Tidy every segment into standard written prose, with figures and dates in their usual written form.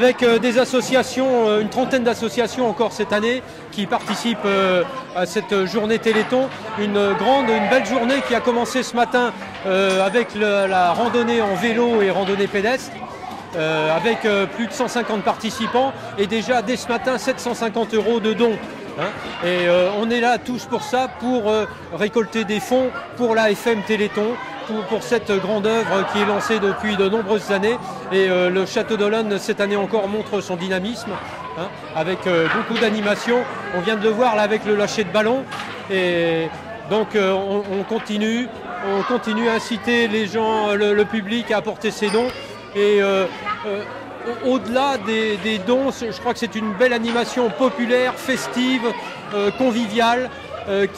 avec des associations, une trentaine d'associations encore cette année qui participent à cette journée Téléthon. Une belle journée qui a commencé ce matin avec la randonnée en vélo et randonnée pédestre. Avec plus de 150 participants et déjà dès ce matin 750 € de dons. Et on est là tous pour ça, pour récolter des fonds pour la FM Téléthon, pour cette grande œuvre qui est lancée depuis de nombreuses années. Et le Château d'Olonne cette année encore montre son dynamisme, avec beaucoup d'animations. On vient de le voir là avec le lâcher de ballon. Et donc on continue à inciter les gens, le public à apporter ses dons. Et au-delà des dons, je crois que c'est une belle animation populaire, festive, conviviale,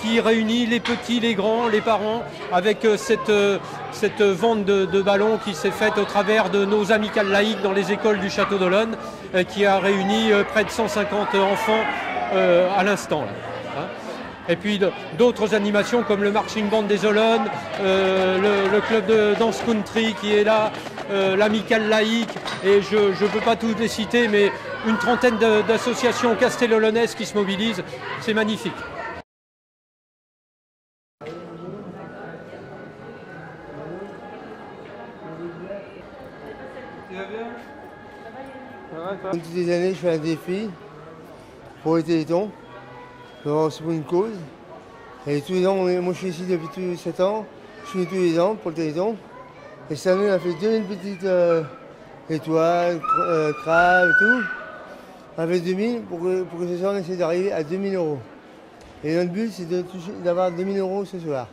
qui réunit les petits, les grands, les parents, avec cette vente de ballons qui s'est faite au travers de nos amicales laïques dans les écoles du Château d'Olonne, qui a réuni près de 150 enfants à l'instant. Et puis d'autres animations comme le marching band des Olonnes, le club de danse country qui est là, l'amicale laïque, et je ne peux pas tous les citer, mais une trentaine d'associations castellolonnaises qui se mobilisent. C'est magnifique. Toutes les années, je fais un défi pour les Téléthons. C'est pour une cause. Et tous les ans, moi je suis ici depuis tous 7 ans. Je suis tous les ans pour le Téléthon. Et cette année, on a fait 2000 petites étoiles, crabes et tout. On a fait 2000 pour que ce soir, on essaie d'arriver à 2000 €. Et notre but, c'est d'avoir 2000 € ce soir.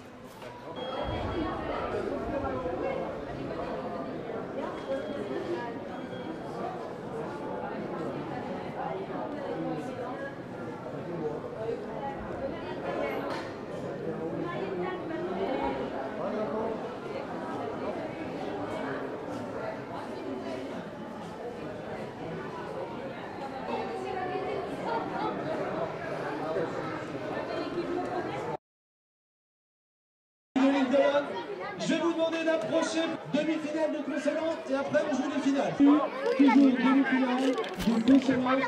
Je vais vous demander d'approcher demi-finale de Consonance et après on joue les finales. Toujours demi-finale de Consonance.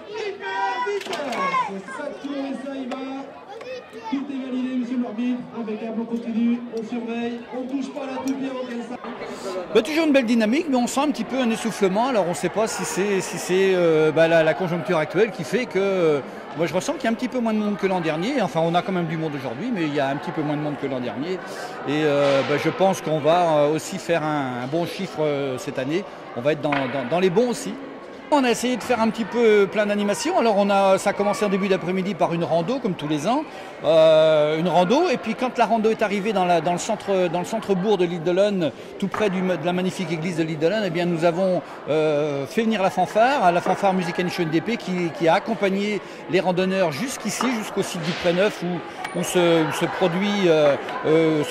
Hyper vitesse. Ça tourne et ça y va. Tout est validé, monsieur l'arbitre. Impeccable, on continue, on surveille, on ne touche pas la toupie avant qu'elle s'arrête. Toujours une belle dynamique, mais on sent un petit peu un essoufflement. Alors on ne sait pas si c'est la conjoncture actuelle qui fait que moi je ressens qu'il y a un petit peu moins de monde que l'an dernier. Enfin, on a quand même du monde aujourd'hui, mais il y a un petit peu moins de monde que l'an dernier. Et je pense qu'on va aussi faire un bon chiffre cette année. On va être dans les bons aussi. On a essayé de faire un petit peu plein d'animations. Alors ça a commencé en début d'après-midi par une rando, comme tous les ans. Une rando, et puis quand la rando est arrivée dans le centre-bourg de l'île d'Olonne, tout près de la magnifique église de l'île d'Olonne, eh bien nous avons fait venir la fanfare Musicalische NDP qui a accompagné les randonneurs jusqu'ici, jusqu'au site du Pré-Neuf où se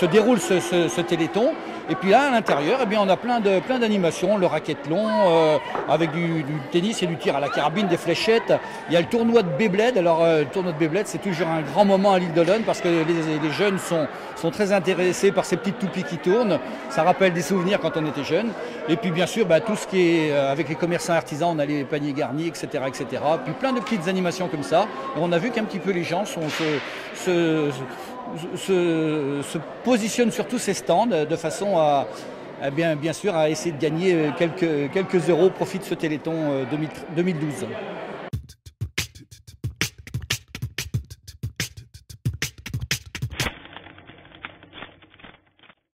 déroule ce téléthon. Et puis là, à l'intérieur, eh bien, on a plein d'animations, le racquethlon, avec du tennis et du tir à la carabine, des fléchettes. Il y a le tournoi de Beyblade. Alors, le tournoi de Beyblade, c'est toujours un grand moment à l'île d'Olonne parce que les jeunes sont très intéressés par ces petites toupies qui tournent. Ça rappelle des souvenirs quand on était jeunes. Et puis, bien sûr, tout ce qui est avec les commerçants artisans, on a les paniers garnis, etc., etc. Puis plein de petites animations comme ça. Et on a vu qu'un petit peu les gens se positionnent sur tous ces stands de façon à bien sûr à essayer de gagner quelques euros au profit de ce Téléthon 2012.